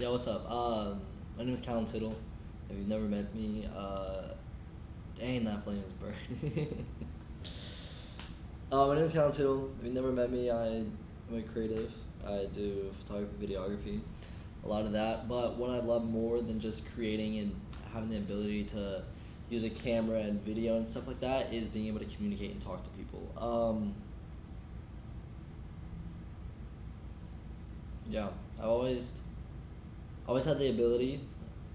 Yeah, what's up? My name is Callum Tittle. If you've never met me, dang, that flame is burning. My name is Callum Tittle. If you've never met me, I'm a creative. I do photography, videography, a lot of that. But what I love more than just creating and having the ability to use a camera and video and stuff like that is being able to communicate and talk to people. Yeah, I've always had the ability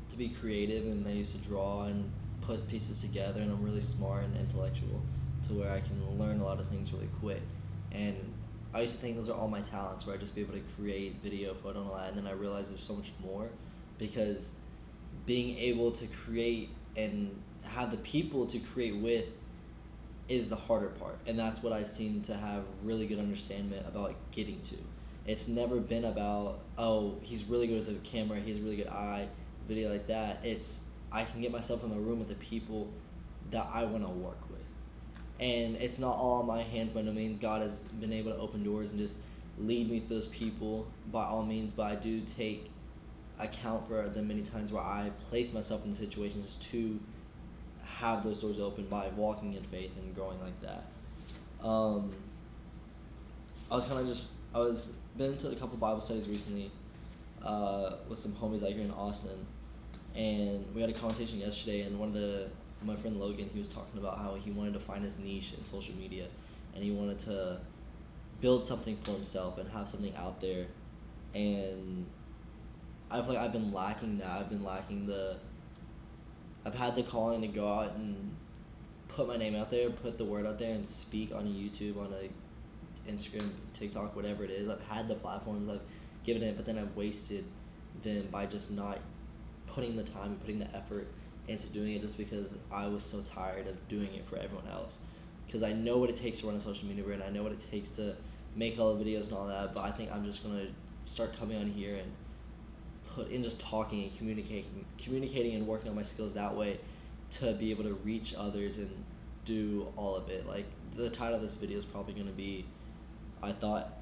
to be creative, and I used to draw and put pieces together, and I'm really smart and intellectual to where I can learn a lot of things really quick. And I used to think those are all my talents, where I'd just be able to create video, photo, and all that, and then I realized there's so much more, because being able to create and have the people to create with is the harder part, and that's what I seem to have really good understanding about getting to. It's never been about, oh, he's really good with the camera, he has a really good eye, video like that. It's, I can get myself in the room with the people that I want to work with, and it's not all in my hands by no means. God has been able to open doors and just lead me through those people by all means, but I do take account for the many times where I place myself in situations to have those doors open by walking in faith and growing like that. Um, I was been to a couple Bible studies recently with some homies out here in Austin, and we had a conversation yesterday. And my friend Logan, he was talking about how he wanted to find his niche in social media, and he wanted to build something for himself and have something out there. And I feel like I've been lacking that. I've had the calling to go out and put my name out there, put the word out there, and speak on YouTube, on a Instagram, TikTok, whatever it is. I've had the platforms, I've given it, but then I've wasted them by just not putting the time and putting the effort into doing it, just because I was so tired of doing it for everyone else. Because I know what it takes to run a social media brand, I know what it takes to make all the videos and all that, but I think I'm just gonna start coming on here and put in just talking and communicating and working on my skills that way, to be able to reach others and do all of it. Like, the title of this video is probably going to be, I thought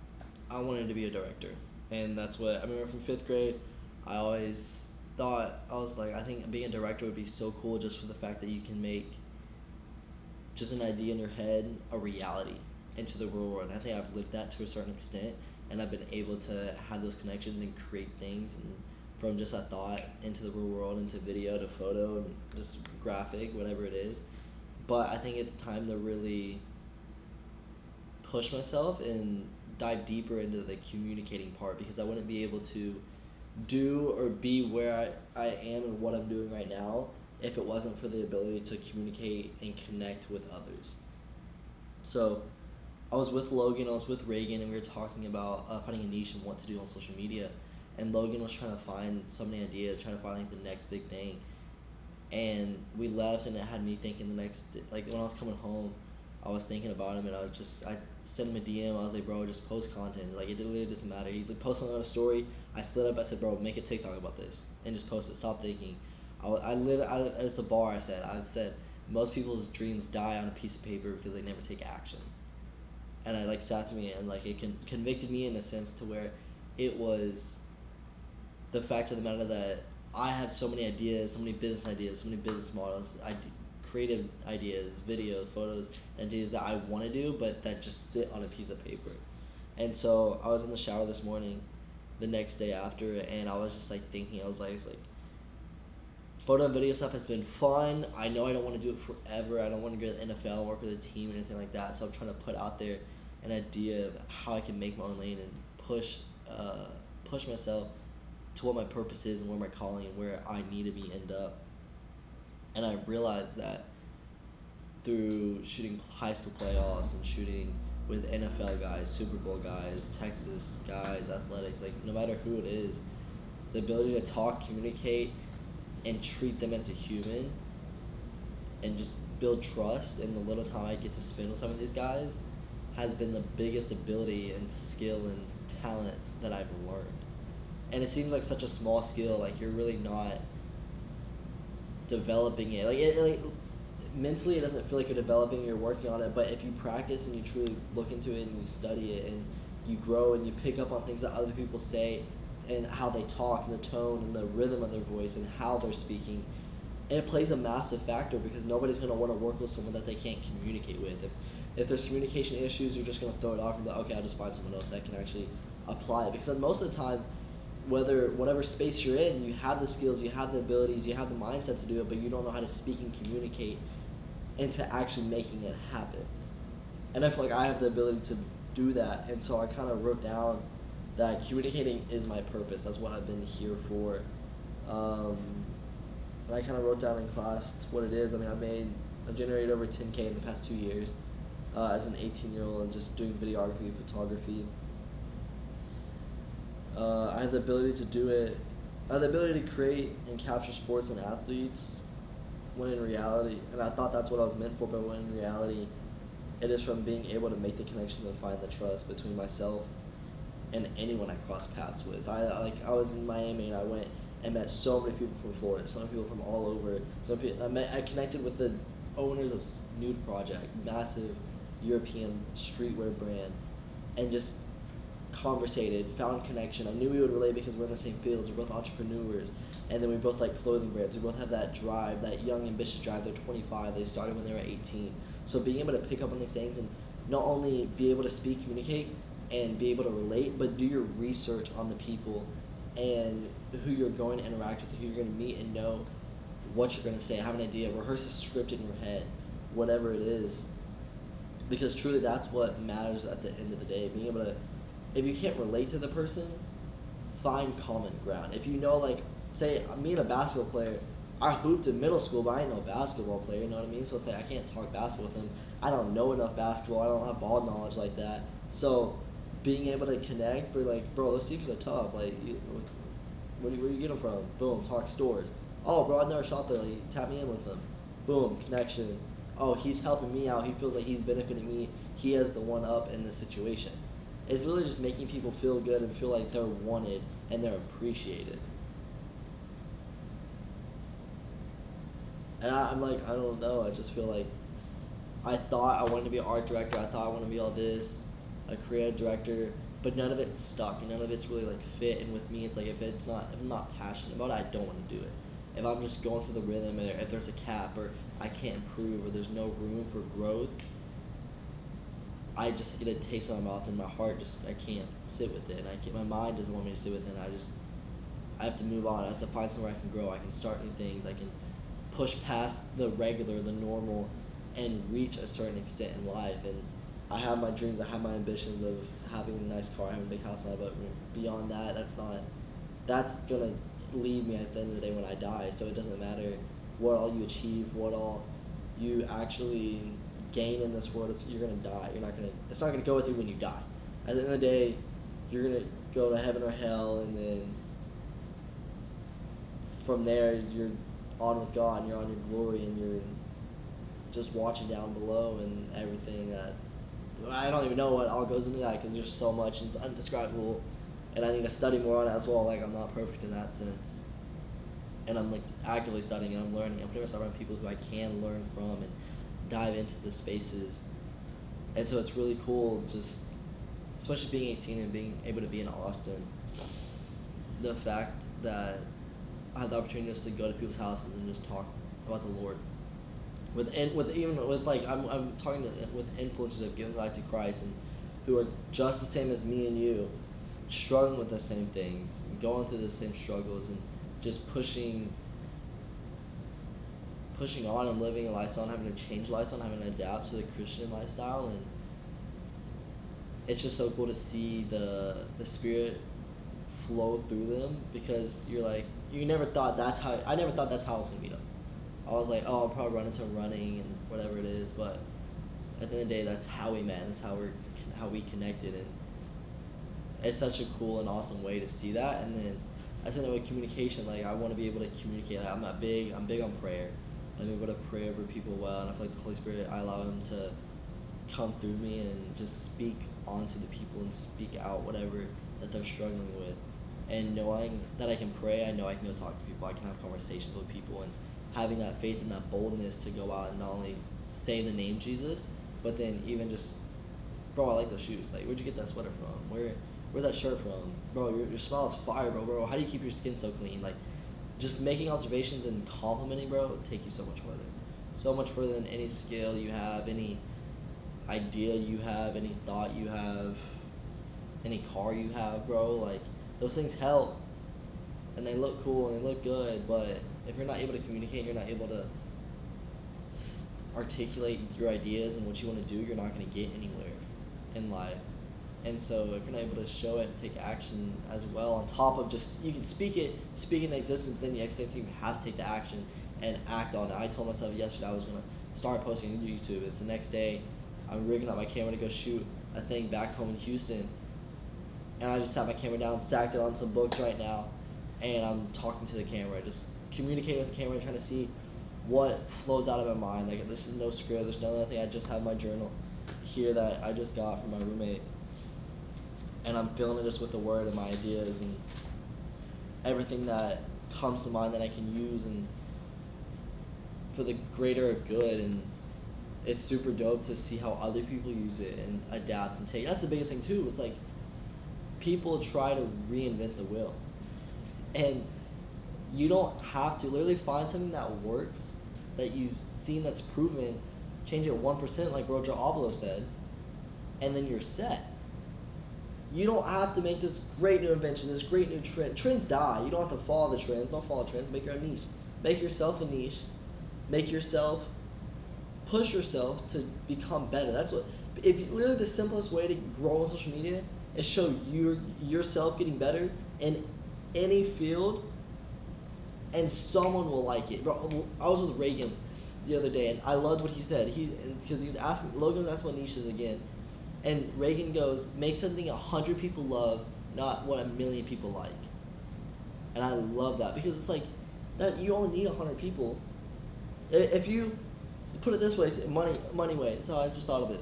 I wanted to be a director. And that's what I remember from 5th grade. I always thought, I was like, I think being a director would be so cool, just for the fact that you can make just an idea in your head a reality into the real world. And I think I've lived that to a certain extent, and I've been able to have those connections and create things, and from just a thought into the real world, into video, to photo, and just graphic, whatever it is. But I think it's time to really push myself and dive deeper into the communicating part, because I wouldn't be able to do or be where I am and what I'm doing right now if it wasn't for the ability to communicate and connect with others. So I was with Logan, I was with Reagan, and we were talking about finding a niche and what to do on social media. And Logan was trying to find so many ideas, trying to find like the next big thing. And we left, and it had me thinking like when I was coming home, I was thinking about him, and I sent him a DM. I was like, bro, just post content. Like, it literally doesn't matter. He posted on a story. I slid up. I said, bro, make a TikTok about this and just post it. Stop thinking. It's a bar. I said, most people's dreams die on a piece of paper because they never take action. And I sat to me, and it convicted me in a sense to where it was the fact of the matter that I have so many ideas, so many business models, creative ideas, videos, photos, ideas that I want to do, but that just sit on a piece of paper. And so I was in the shower this morning, the next day after, and I was just thinking, I was like, photo and video stuff has been fun. I know I don't want to do it forever. I don't want to go to the NFL and work with a team or anything like that. So I'm trying to put out there an idea of how I can make my own lane and push myself to what my purpose is and where my calling and where I need to end up. And I realized that through shooting high school playoffs and shooting with NFL guys, Super Bowl guys, Texas guys, athletics, no matter who it is, the ability to talk, communicate, and treat them as a human, and just build trust in the little time I get to spend with some of these guys, has been the biggest ability and skill and talent that I've learned. And it seems like such a small skill, you're really not developing it. Mentally, it doesn't feel like you're developing, you're working on it, but if you practice and you truly look into it and you study it and you grow and you pick up on things that other people say and how they talk and the tone and the rhythm of their voice and how they're speaking, it plays a massive factor because nobody's going to want to work with someone that they can't communicate with. If there's communication issues, you're just going to throw it off and be like, okay, I'll just find someone else that can actually apply it. Because most of the time, whatever space you're in, you have the skills, you have the abilities, you have the mindset to do it, but you don't know how to speak and communicate into actually making it happen. And I feel like I have the ability to do that, and so I kind of wrote down that communicating is my purpose. That's what I've been here for. And I kind of wrote down in class what it is. I mean, I've generated over 10K in the past 2 years as an 18-year-old and just doing videography, photography. I have the ability to do it. I have the ability to create and capture sports and athletes when in reality, and I thought that's what I was meant for, but when in reality, it is from being able to make the connections and find the trust between myself and anyone I cross paths with. I was in Miami and I went and met so many people from Florida, so many people from all over. I connected with the owners of Nude Project, massive European streetwear brand, and just conversated, found connection. I knew we would relate because we're in the same fields. We're both entrepreneurs, and then we both like clothing brands. We both have that drive, that young, ambitious drive. They're 25. They started when they were 18. So being able to pick up on these things and not only be able to speak, communicate, and be able to relate, but do your research on the people and who you're going to interact with, who you're going to meet, and know what you're going to say. Have an idea. Rehearse a script in your head, whatever it is. Because truly that's what matters at the end of the day. Being able to, if you can't relate to the person, find common ground. If you know, like, say, me and a basketball player, I hooped in middle school, but I ain't no basketball player, you know what I mean? So it's like I can't talk basketball with him. I don't know enough basketball. I don't have ball knowledge like that. So being able to connect, but like, bro, those secrets are tough. Like, where do you get them from? Boom, talk stores. Oh, bro, I've never shot there. Like, tap me in with them. Boom, connection. Oh, he's helping me out. He feels like he's benefiting me. He has the one up in this situation. It's really just making people feel good and feel like they're wanted and they're appreciated. And I'm like, I don't know. I just feel like I thought I wanted to be an art director. I thought I wanted to be all this, a creative director, but none of it's stuck and none of it's really like fit. And with me, it's like if I'm not passionate about it, I don't want to do it. If I'm just going through the rhythm, or if there's a cap, or I can't improve, or there's no room for growth, I just get a taste in my mouth, and my heart I can't sit with it. And my mind doesn't want me to sit with it. And I have to move on. I have to find somewhere I can grow. I can start new things. I can push past the regular, the normal, and reach a certain extent in life. And I have my dreams. I have my ambitions of having a nice car, having a big house, but beyond that, that's gonna leave me at the end of the day when I die. So it doesn't matter what all you achieve, what all you actually gain in this world. You're gonna die. It's not gonna go with you when you die. At the end of the day, you're gonna go to heaven or hell, and then from there you're on with God, and you're on your glory, and you're just watching down below and everything that I don't even know what all goes into that because there's so much and it's undescribable, and I need to study more on it as well. Like, I'm not perfect in that sense, and I'm like actively studying and I'm learning. I'm putting myself around people who I can learn from and dive into the spaces, and so it's really cool, just especially being 18 and being able to be in Austin. The fact that I had the opportunity just to go to people's houses and just talk about the Lord. I'm talking with influencers that have given life to Christ and who are just the same as me and you, struggling with the same things, going through the same struggles, and just pushing on and living a lifestyle and having to change lifestyle and having to adapt to the Christian lifestyle. And it's just so cool to see the Spirit flow through them, because you're like, I never thought that's how I was gonna be. I was like, oh, I'll probably run into running and whatever it is, but at the end of the day, that's how we met. That's how we connected, and it's such a cool and awesome way to see that. And then I said with communication, like, I want to be able to communicate. Like, I'm big on prayer. I'm able to pray over people well, and I feel like the Holy Spirit, I allow Him to come through me and just speak onto the people and speak out whatever that they're struggling with. And knowing that I can pray, I know I can go talk to people, I can have conversations with people, and having that faith and that boldness to go out and not only say the name Jesus, but then even just, bro, I like those shoes. Like, where'd you get that sweater from? where's that shirt from? Bro, your smile is fire, bro. How do you keep your skin so clean? Like, just making observations and complimenting, bro, will take you so much further. So much further than any skill you have, any idea you have, any thought you have, any car you have, bro. Like, those things help. And they look cool and they look good, but if you're not able to communicate, you're not able to articulate your ideas and what you want to do, you're not going to get anywhere in life. And so if you're not able to show it and take action as well, on top of just, you can speak into existence, then the next you have to take the action and act on it. I told myself yesterday I was going to start posting on YouTube. It's the next day. I'm rigging up my camera to go shoot a thing back home in Houston. And I just sat my camera down, stacked it on some books right now, and I'm talking to the camera, just communicating with the camera, trying to see what flows out of my mind. Like, this is no script, there's no nothing. I just have my journal here that I just got from my roommate, and I'm filling it just with the word and my ideas and everything that comes to mind that I can use and for the greater good. And it's super dope to see how other people use it and adapt and take. That's the biggest thing too. It's like people try to reinvent the wheel, and you don't have to. Literally find something that works, that you've seen that's proven, change it 1%, like Roger Abloh said, and then you're set. You don't have to make this great new invention, this great new trend. Trends die. You don't have to follow the trends. Don't follow trends. Make your own niche. Make yourself a niche. Push yourself to become better. That's what. If literally the simplest way to grow on social media is show yourself getting better in any field, and someone will like it. Bro, I was with Reagan the other day, and I loved what he said. Because he was asking, Logan was asking about niches again, and Reagan goes, make something 100 people love, not what 1,000,000 people like. And I love that, because it's like that you only need 100 people. If you put it this way, money way. So I just thought of it.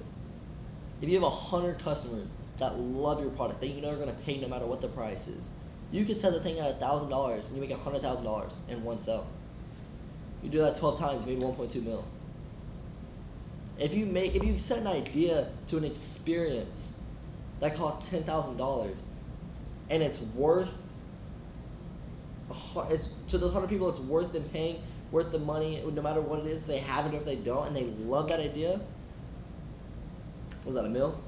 If you have 100 customers that love your product, that you know are gonna pay no matter what the price is, you could sell the thing at $1,000 and you make $100,000 in one sell. You do that 12 times, you made 1.2 mil. If you set an idea to an experience that costs $10,000 and it's worth, to those 100 people, it's worth them paying, worth the money, no matter what it is, they have it or if they don't, and they love that idea. Was that $1 mil?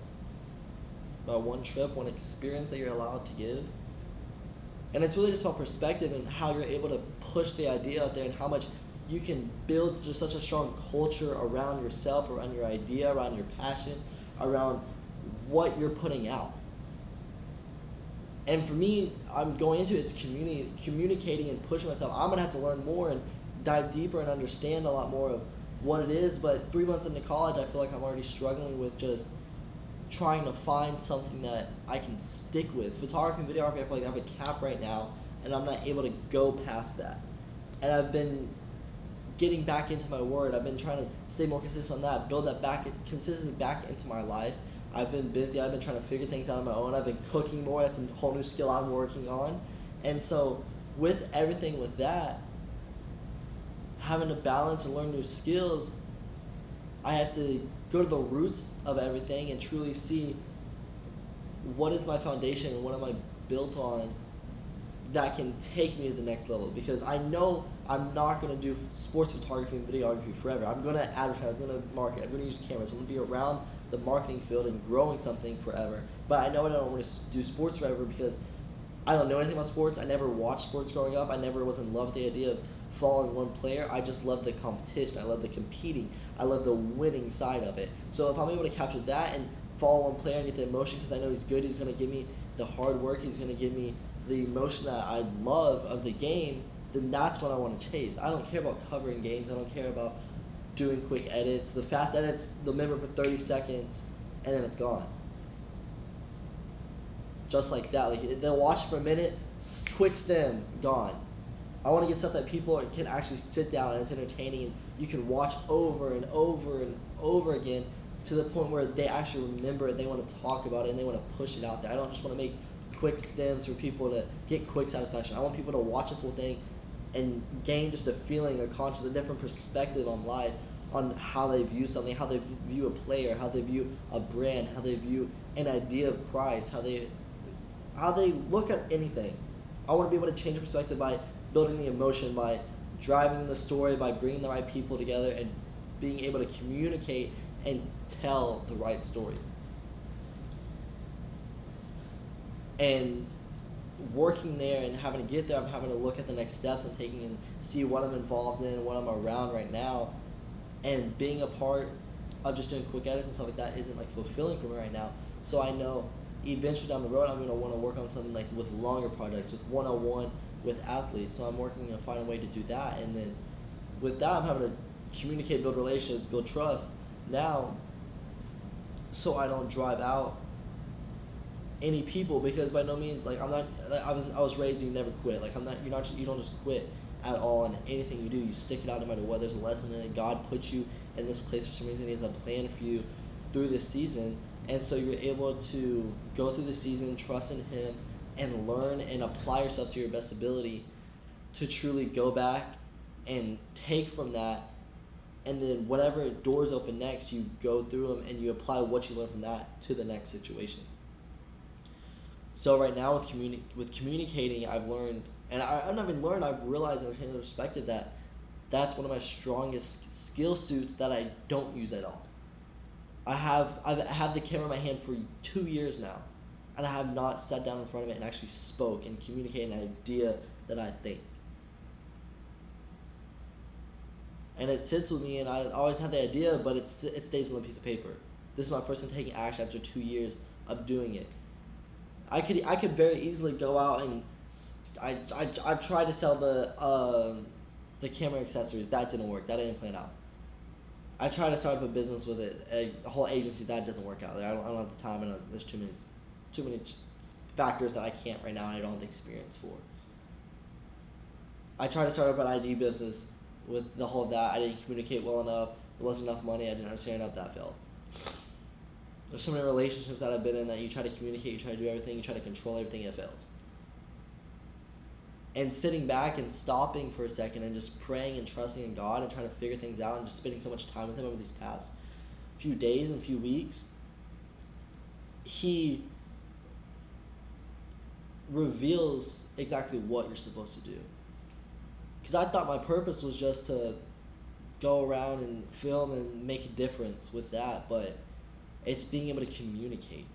About one trip, one experience that you're allowed to give. And it's really just about perspective and how you're able to push the idea out there, and how much you can build just such a strong culture around yourself, around your idea, around your passion, around what you're putting out. And for me, I'm going into it's communicating and pushing myself. I'm going to have to learn more and dive deeper and understand a lot more of what it is. But 3 months into college, I feel like I'm already struggling with just trying to find something that I can stick with. Photography and videography, I feel like I have a cap right now, and I'm not able to go past that. And I've been getting back into my word. I've been trying to stay more consistent on that, build that consistency back into my life. I've been busy. I've been trying to figure things out on my own. I've been cooking more. That's a whole new skill I'm working on. And so with everything with that, having to balance and learn new skills, I have to go to the roots of everything and truly see what is my foundation and what am I built on that can take me to the next level. Because I know I'm not going to do sports photography and videography forever. I'm going to advertise, I'm going to market, I'm going to use cameras, I'm going to be around the marketing field and growing something forever. But I know I don't want to do sports forever because I don't know anything about sports. I never watched sports growing up. I never was in love with the idea of following one player. I just love the competition. I love the competing. I love the winning side of it. So if I'm able to capture that and follow one player and get the emotion because I know he's good, he's going to give me the hard work, he's going to give me the emotion that I love of the game, then that's what I want to chase. I don't care about covering games. I don't care about doing quick edits. The fast edits, they'll remember for 30 seconds, and then it's gone. Just like that. Like, they'll watch it for a minute, quick stem, gone. I want to get stuff that people can actually sit down and it's entertaining and you can watch over and over and over again to the point where they actually remember it, they want to talk about it, and they want to push it out there. I don't just want to make quick stems for people to get quick satisfaction. I want people to watch a full thing and gain just a feeling, a conscious, a different perspective on life, on how they view something, how they view a player, how they view a brand, how they view an idea of Christ, how they how they look at anything. I want to be able to change perspective by building the emotion, by driving the story, by bringing the right people together, and being able to communicate and tell the right story. And working there and having to get there, I'm having to look at the next steps I'm taking and see what I'm involved in, what I'm around right now, and being a part of just doing quick edits and stuff like that isn't like fulfilling for me right now. So I know eventually down the road I'm gonna want to work on something like with longer projects, with one-on-one with athletes. So I'm working to find a way to do that, and then with that I'm having to communicate, build relationships, build trust now, so I don't drive out any people, because by no means, like, I'm not, like, I was raised you never quit. Like, you don't just quit at all in anything you do. You stick it out no matter what. There's a lesson in it. God puts you in this place for some reason. He has a plan for you through this season, and so you're able to go through the season, trust in Him, and learn and apply yourself to your best ability to truly go back and take from that, and then whatever doors open next, you go through them and you apply what you learn from that to the next situation. So right now with communicating, I've learned, and I've not even learned, I've realized and I've respected that that's one of my strongest skill suits that I don't use at all. I've had the camera in my hand for 2 years now, and I have not sat down in front of it and actually spoke and communicated an idea that I think. And it sits with me, and I always had the idea, but it stays on a piece of paper. This is my first time taking action after 2 years of doing it. I could very easily go out and I've tried to sell the camera accessories. That didn't work. That didn't plan out. I tried to start up a business with it, a whole agency. That doesn't work out. I don't have the time, and there's too many factors that I can't right now, and I don't have the experience for. I tried to start up an ID business with the whole that. I didn't communicate well enough. There wasn't enough money. I didn't understand enough. That failed. There's so many relationships that I've been in that you try to communicate, you try to do everything, you try to control everything, and it fails. And sitting back and stopping for a second and just praying and trusting in God and trying to figure things out and just spending so much time with Him over these past few days and few weeks, He reveals exactly what you're supposed to do. Because I thought my purpose was just to go around and film and make a difference with that, but it's being able to communicate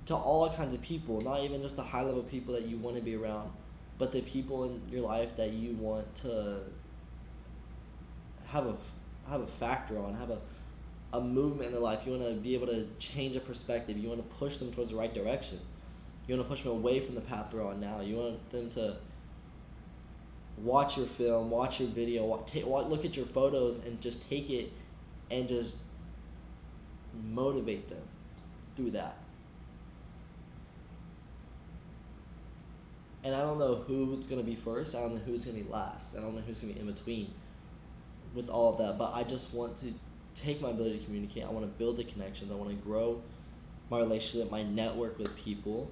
to all kinds of people, not even just the high level people that you want to be around, but the people in your life that you want to have a factor on, have a movement in their life. You want to be able to change a perspective. You want to push them towards the right direction. You want to push them away from the path they're on now. You want them to watch your film, watch your video, look at your photos, and just take it and just motivate them through that. And I don't know who's going to be first. I don't know who's going to be last. I don't know who's going to be in between with all of that. But I just want to take my ability to communicate. I want to build the connections. I want to grow my relationship, my network with people.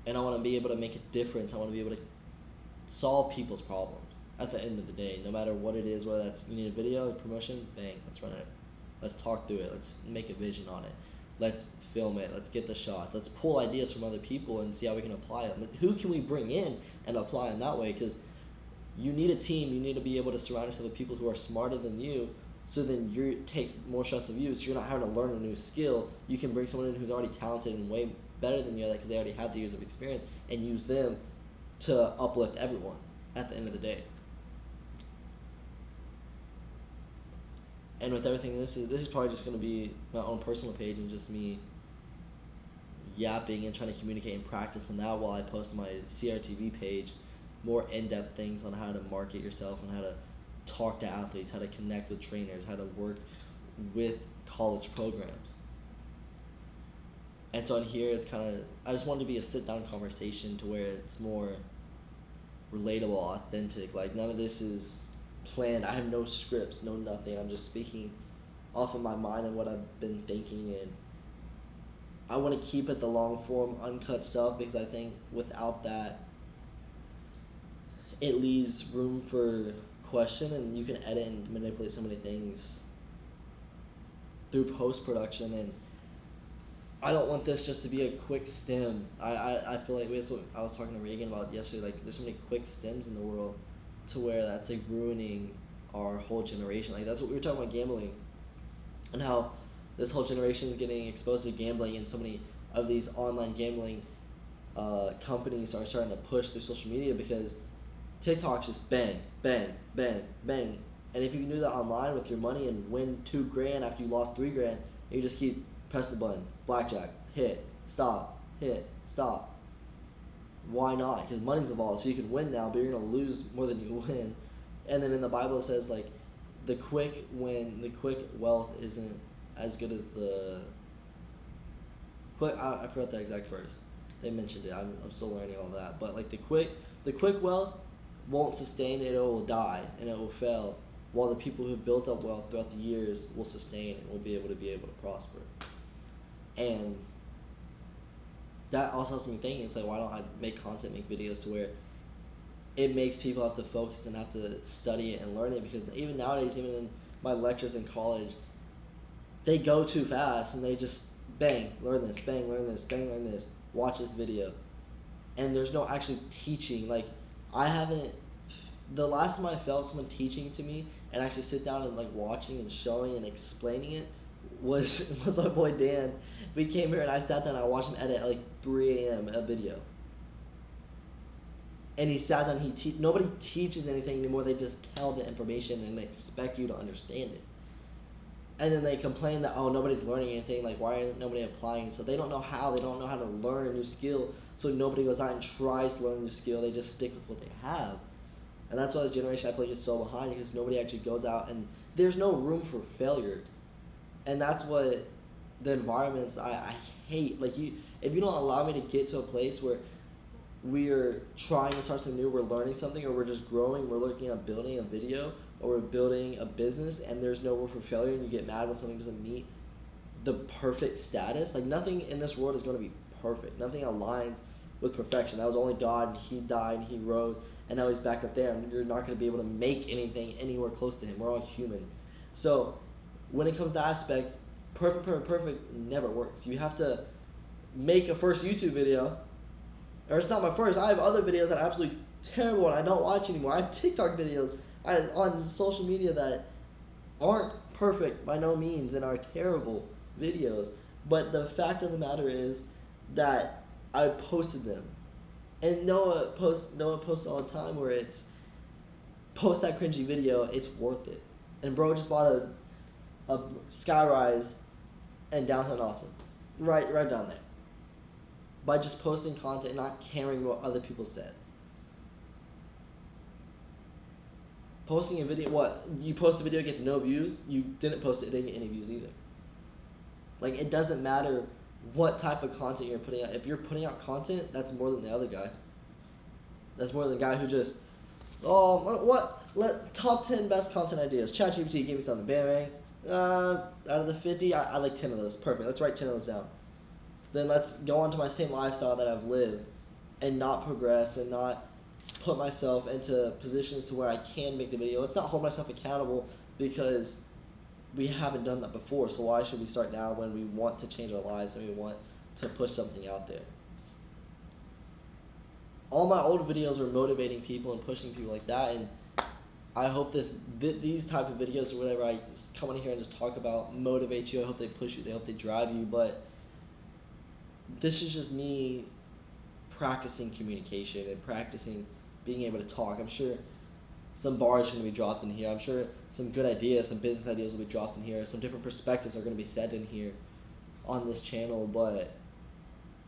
And I want to be able to make a difference. I want to be able to solve people's problems at the end of the day, no matter what it is, whether that's you need a video, a promotion, bang, let's run it. Let's talk through it. Let's make a vision on it. Let's film it. Let's get the shots. Let's pull ideas from other people and see how we can apply them. Who can we bring in and apply them that way? Because you need a team. You need to be able to surround yourself with people who are smarter than you, so then it takes more stress of you, so you're not having to learn a new skill. You can bring someone in who's already talented and way better than you because they already have the years of experience, and use them to uplift everyone at the end of the day. And with everything, this is probably just going to be my own personal page and just me yapping and trying to communicate and practice on that while I post on my CRTV page more in-depth things on how to market yourself and how to talk to athletes, how to connect with trainers, how to work with college programs. And so in here, it's kind of, I just wanted to be a sit-down conversation to where it's more relatable, authentic. Like, none of this is planned. I have no scripts, no nothing. I'm just speaking off of my mind and what I've been thinking, and I want to keep it the long form, uncut stuff, because I think without that, it leaves room for question, and you can edit and manipulate so many things through post-production. And I don't want this just to be a quick stem. I feel like that's what I was talking to Reagan about yesterday. Like, there's so many quick stems in the world, to where that's like ruining our whole generation. Like, that's what we were talking about, gambling, and how this whole generation is getting exposed to gambling, and so many of these online gambling companies are starting to push through social media, because TikTok's just bang, bang, bang, bang. And if you can do that online with your money and win $2,000 after you lost $3,000, you just keep press the button, blackjack, hit, stop, hit, stop. Why not? Because money's involved, so you can win now, but you're gonna lose more than you win. And then in the Bible it says, like, the quick wealth isn't as good as the quick. I forgot the exact verse. They mentioned it. I'm still learning all that. But like the quick wealth won't sustain it. It will die and it will fail. While the people who have built up wealth throughout the years will sustain and will be able to prosper. And that also has me thinking, it's like, why don't I make content, make videos to where it makes people have to focus and have to study it and learn it? Because even nowadays, even in my lectures in college, they go too fast and they just bang, learn this, bang, learn this, bang, learn this, watch this video. And there's no actually teaching. Like, the last time I felt someone teaching to me and actually sit down and like watching and showing and explaining it was my boy Dan. We came here and I sat down and I watched him edit at like 3 a.m. a video. And he sat down, nobody teaches anything anymore, they just tell the information and they expect you to understand it. And then they complain that, oh, nobody's learning anything, like, why isn't nobody applying? So they don't know how to learn a new skill, so nobody goes out and tries to learn a new skill, they just stick with what they have. And that's why this generation, I feel like, is so behind, because nobody actually goes out, and there's no room for failure. And that's what the environments I hate. Like, if you don't allow me to get to a place where we're trying to start something new, we're learning something, or we're just growing, we're looking at building a video, or we're building a business, and there's no room for failure, and you get mad when something doesn't meet the perfect status. Like, nothing in this world is going to be perfect. Nothing aligns with perfection. That was only God, and he died, and he rose, and now he's back up there, and you're not going to be able to make anything anywhere close to him. We're all human. So when it comes to that aspect, perfect never works. You have to make a first YouTube video, or it's not my first. I have other videos that are absolutely terrible and I don't watch anymore. I have TikTok videos on social media that aren't perfect by no means and are terrible videos. But the fact of the matter is that I posted them. And Noah posts all the time where it's, post that cringy video, it's worth it. And bro just bought a skyrise in downtown Austin. Right down there. By just posting content and not caring what other people said. Posting a video, what? You post a video, it gets no views? You didn't post it, it didn't get any views either. Like, it doesn't matter what type of content you're putting out. If you're putting out content, that's more than the other guy. That's more than the guy who just, top 10 best content ideas. ChatGPT, give me something. Bam, bang. Out of the 50, I like 10 of those. Perfect. Let's write 10 of those down. Then let's go on to my same lifestyle that I've lived and not progress and not put myself into positions to where I can make the video. Let's not hold myself accountable because we haven't done that before. So why should we start now when we want to change our lives and we want to push something out there? All my old videos were motivating people and pushing people like that, and I hope these type of videos or whatever I come on here and just talk about motivate you. I hope they push you. I hope they drive you. But this is just me practicing communication and practicing being able to talk. I'm sure some bars are going to be dropped in here. I'm sure some good ideas, some business ideas will be dropped in here. Some different perspectives are going to be said in here on this channel. But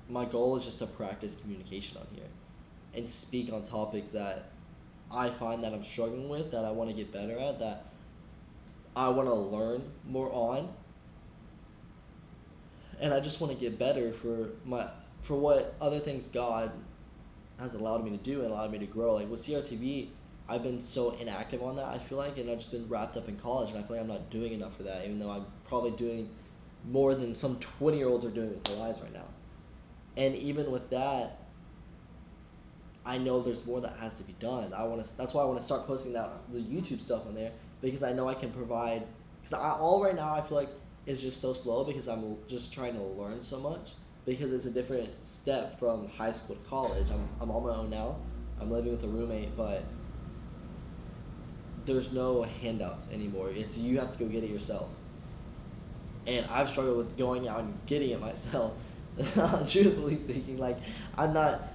my goal is just to practice communication on here and speak on topics that I find that I'm struggling with, that I want to get better at, that I want to learn more on. And I just want to get better for what other things God has allowed me to do and allowed me to grow. Like with CRTV, I've been so inactive on that, I feel like, and I've just been wrapped up in college, and I feel like I'm not doing enough for that, even though I'm probably doing more than some 20-year-olds are doing with their lives right now. And even with that, I know there's more that has to be done. That's why I want to start posting the YouTube stuff on there, because I know I can provide. Because right now I feel like is just so slow because I'm just trying to learn so much because it's a different step from high school to college. I'm on my own now. I'm living with a roommate, but there's no handouts anymore. It's you have to go get it yourself. And I've struggled with going out and getting it myself. Truthfully speaking, like I'm not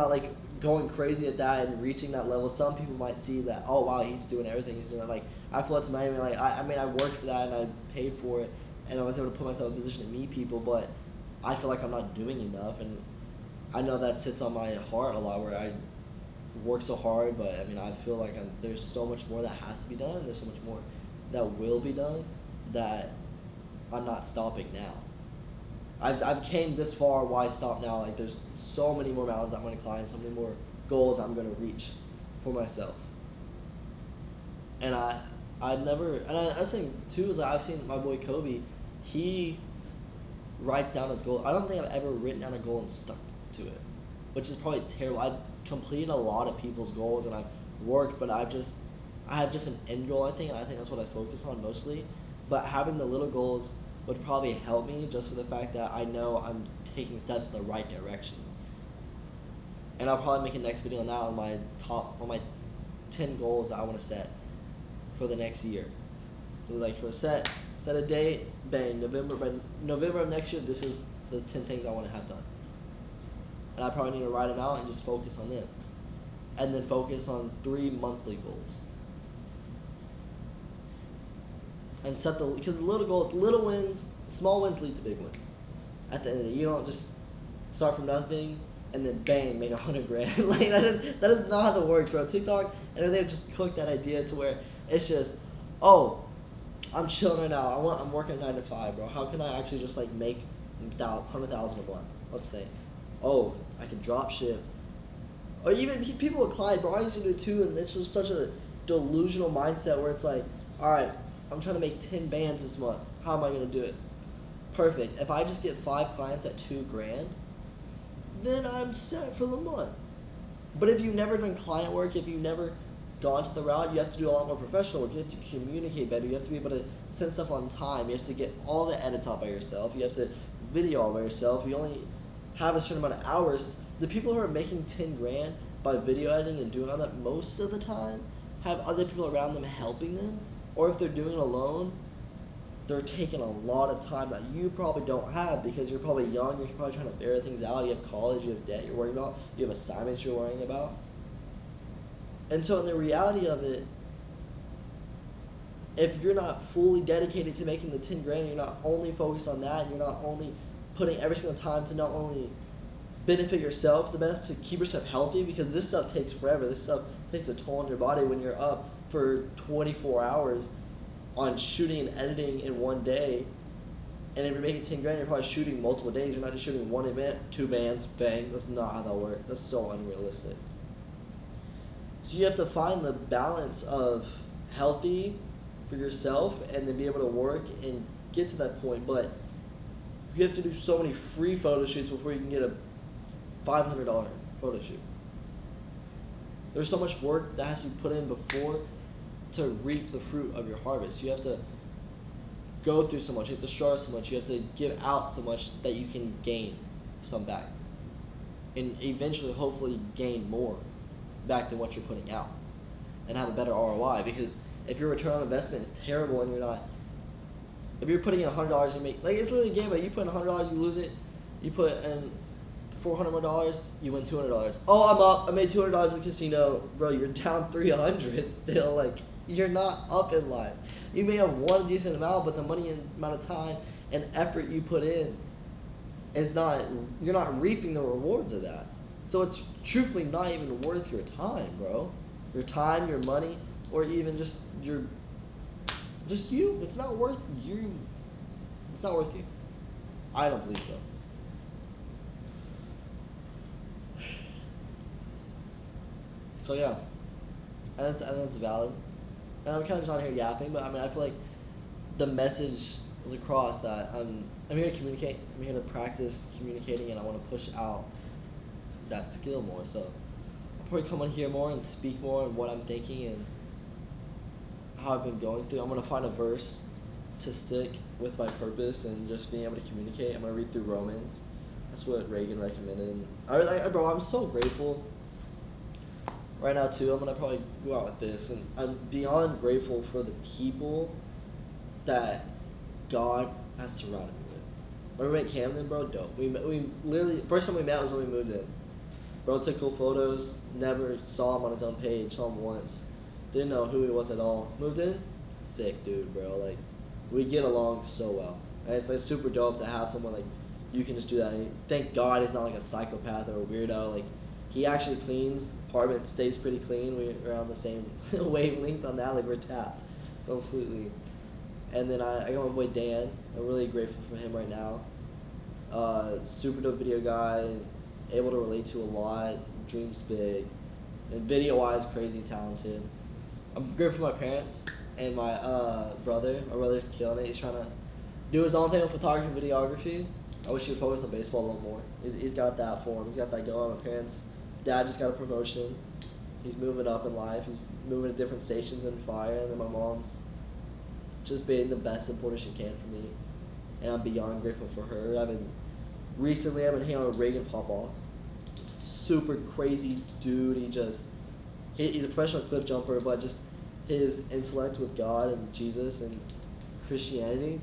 like going crazy at that and reaching that level. Some people might see that, oh wow, he's doing everything, he's doing that. Like I flew out to Miami, like I mean I worked for that and I paid for it, and I was able to put myself in a position to meet people, but I feel like I'm not doing enough, and I know that sits on my heart a lot where I work so hard, but I mean I feel like there's so much more that has to be done, and there's so much more that will be done that I'm not stopping now. I've came this far. Why stop now? Like there's so many more mountains I'm gonna climb, so many more goals I'm gonna reach for myself. And I've never, and I was saying too is that I've seen my boy Kobe. He writes down his goal. I don't think I've ever written down a goal and stuck to it, which is probably terrible. I've completed a lot of people's goals and I've worked, but I have just an end goal. I think, and I think that's what I focus on mostly. But having the little goals would probably help me just for the fact that I know I'm taking steps in the right direction. And I'll probably make a next video on that on my 10 goals that I want to set for the next year. So like for set a date, bang, by November of next year, this is the 10 things I want to have done. And I probably need to write them out and just focus on them. And then focus on 3 monthly goals. And set because the little goals, little wins, small wins lead to big wins. At the end of the day, you don't just start from nothing and then bang, make $100,000. Like that is not how that works, bro. TikTok and they've just cooked that idea to where it's just, oh, I'm chilling right now. I'm working 9 to 5, bro. How can I actually just like make $100,000 a month? Let's say, oh, I can drop ship, or even people with clients, bro. I used to do it too, and it's just such a delusional mindset where it's like, all right, I'm trying to make 10 bands this month. How am I going to do it? Perfect. If I just get 5 clients at $2,000, then I'm set for the month. But if you've never done client work, if you've never gone to the route, you have to do a lot more professional work. You have to communicate better. You have to be able to send stuff on time. You have to get all the edits out by yourself. You have to video all by yourself. You only have a certain amount of hours. The people who are making $10,000 by video editing and doing all that most of the time have other people around them helping them. Or if they're doing it alone, they're taking a lot of time that you probably don't have because you're probably young, you're probably trying to figure things out, you have college, you have debt you're worrying about, you have assignments you're worrying about. And so in the reality of it, if you're not fully dedicated to making the $10,000, you're not only focused on that, and you're not only putting every single time to not only benefit yourself the best, to keep yourself healthy, because this stuff takes forever. This stuff takes a toll on your body when you're up for 24 hours on shooting and editing in one day. And if you're making $10,000, you're probably shooting multiple days. You're not just shooting one event, 2 bands, bang. That's not how that works. That's so unrealistic. So you have to find the balance of healthy for yourself and then be able to work and get to that point. But you have to do so many free photo shoots before you can get a $500 photo shoot. There's so much work that has to be put in before to reap the fruit of your harvest. You have to go through so much, you have to struggle so much, you have to give out so much that you can gain some back. And eventually, hopefully, gain more back than what you're putting out. And have a better ROI. Because if your return on investment is terrible and you're not, if you're putting in $100, you make, like it's literally a game, but you put in $100, you lose it. You put in $400 more, you win $200. Oh, I'm up, I made $200 in the casino. Bro, you're down $300 still. Like, you're not up in life. You may have won a decent amount, but the money and amount of time and effort you put in is not, you're not reaping the rewards of that. So it's truthfully not even worth your time, bro. Your time, your money, or even just you. It's not worth you. It's not worth you. I don't believe so. So yeah, I think that's valid. And I'm kind of just on here yapping, but I mean, I feel like the message was across that I'm here to communicate. I'm here to practice communicating, and I want to push out that skill more. So I'll probably come on here more and speak more on what I'm thinking and how I've been going through. I'm gonna find a verse to stick with my purpose and just being able to communicate, I'm gonna read through Romans. That's what Reagan recommended. And bro, I'm so grateful. Right now too, I'm gonna probably go out with this, and I'm beyond grateful for the people that God has surrounded me with. When we went to Camden, bro, dope. We literally first time we met was when we moved in. Bro took cool photos. Never saw him on his own page. Saw him once. Didn't know who he was at all. Moved in, sick dude, bro. Like, we get along so well. And it's like super dope to have someone like you can just do that. And thank God he's not like a psychopath or a weirdo. Like, he actually cleans. Apartment stays pretty clean. We're on the same wavelength on that. Like, we're tapped completely. And then I got my boy Dan. I'm really grateful for him right now. Super dope video guy. Able to relate to a lot. Dreams big. And video wise, crazy talented. I'm grateful for my parents and my brother. My brother's killing it. He's trying to do his own thing with photography and videography. I wish he would focus on baseball a little more. He's got that for him. He's got that going. My parents, dad just got a promotion. He's moving up in life. He's moving to different stations in fire. And then my mom's just being the best supporter she can for me. And I'm beyond grateful for her. I've been hanging out with Reagan Popoff. Super crazy dude. He's a professional cliff jumper, but just his intellect with God and Jesus and Christianity,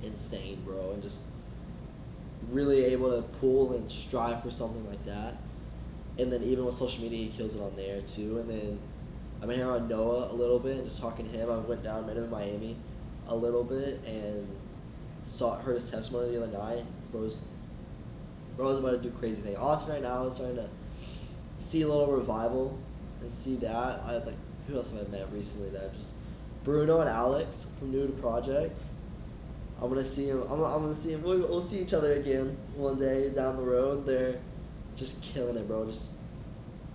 insane, bro. And just really able to pull and strive for something like that. And then even with social media, he kills it on there too. And then I'm here on Noah a little bit, just talking to him. I went down, met him in Miami a little bit, and heard his testimony the other night. Bro's about to do crazy things. Austin right now is starting to see a little revival and see that. Who else have I met recently that just Bruno and Alex from New to Project. I'm gonna see him. I'm gonna see him. We'll see each other again one day down the road. They're just killing it, bro. Just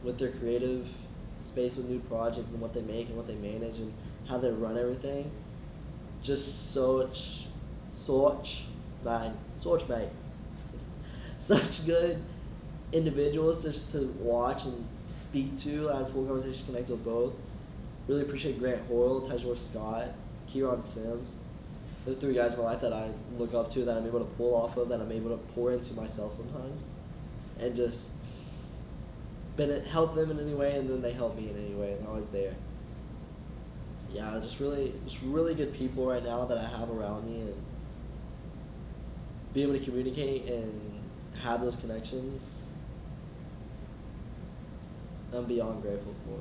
with their creative space with New Project and what they make and what they manage and how they run everything. Just such good individuals just to watch and speak to. I had full conversation connect with both. Really appreciate Grant Hoyle, Tyjor Scott, Kieran Sims. There's 3 guys in my life that I look up to, that I'm able to pull off of, that I'm able to pour into myself sometimes, and just help them in any way, and then they help me in any way. They're always there. Yeah, just really good people right now that I have around me, and be able to communicate and have those connections, I'm beyond grateful for.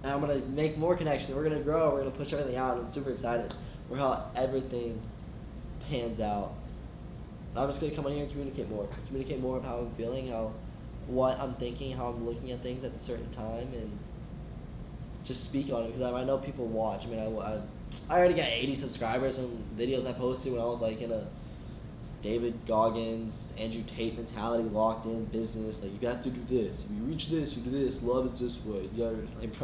And I'm going to make more connections. We're going to grow. We're going to push everything out. I'm super excited for how everything pans out. And I'm just going to come on here and communicate more of how I'm feeling, what I'm thinking, how I'm looking at things at a certain time, and just speak on it, because I know people watch. I mean, I already got 80 subscribers from videos I posted when I was like in a David Goggins, Andrew Tate mentality, locked in business. Like, you have to do this. If you reach this, you do this. Love is this way. You gotta, like,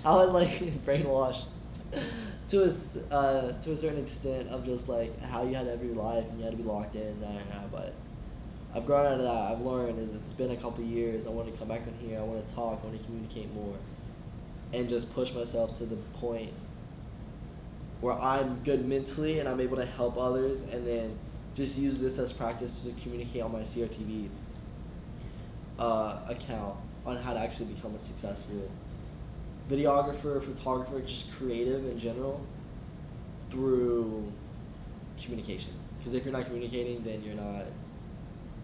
I was like brainwashed to a certain extent of just like how you had to have your life and you had to be locked in. But I've grown out of that. I've learned. It's been a couple years. I want to come back on here. I want to talk. I want to communicate more, and just push myself to the point where I'm good mentally and I'm able to help others, and then just use this as practice to communicate on my CRTV account on how to actually become a successful videographer, photographer, just creative in general, through communication. Because if you're not communicating, then you're not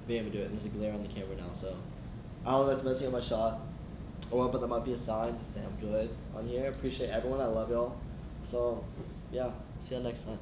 being able to do it. There's a glare on the camera now, so I don't know if it's messing up my shot or what, but that might be a sign to say I'm good on here. Appreciate everyone. I love y'all. So, yeah, see you next time.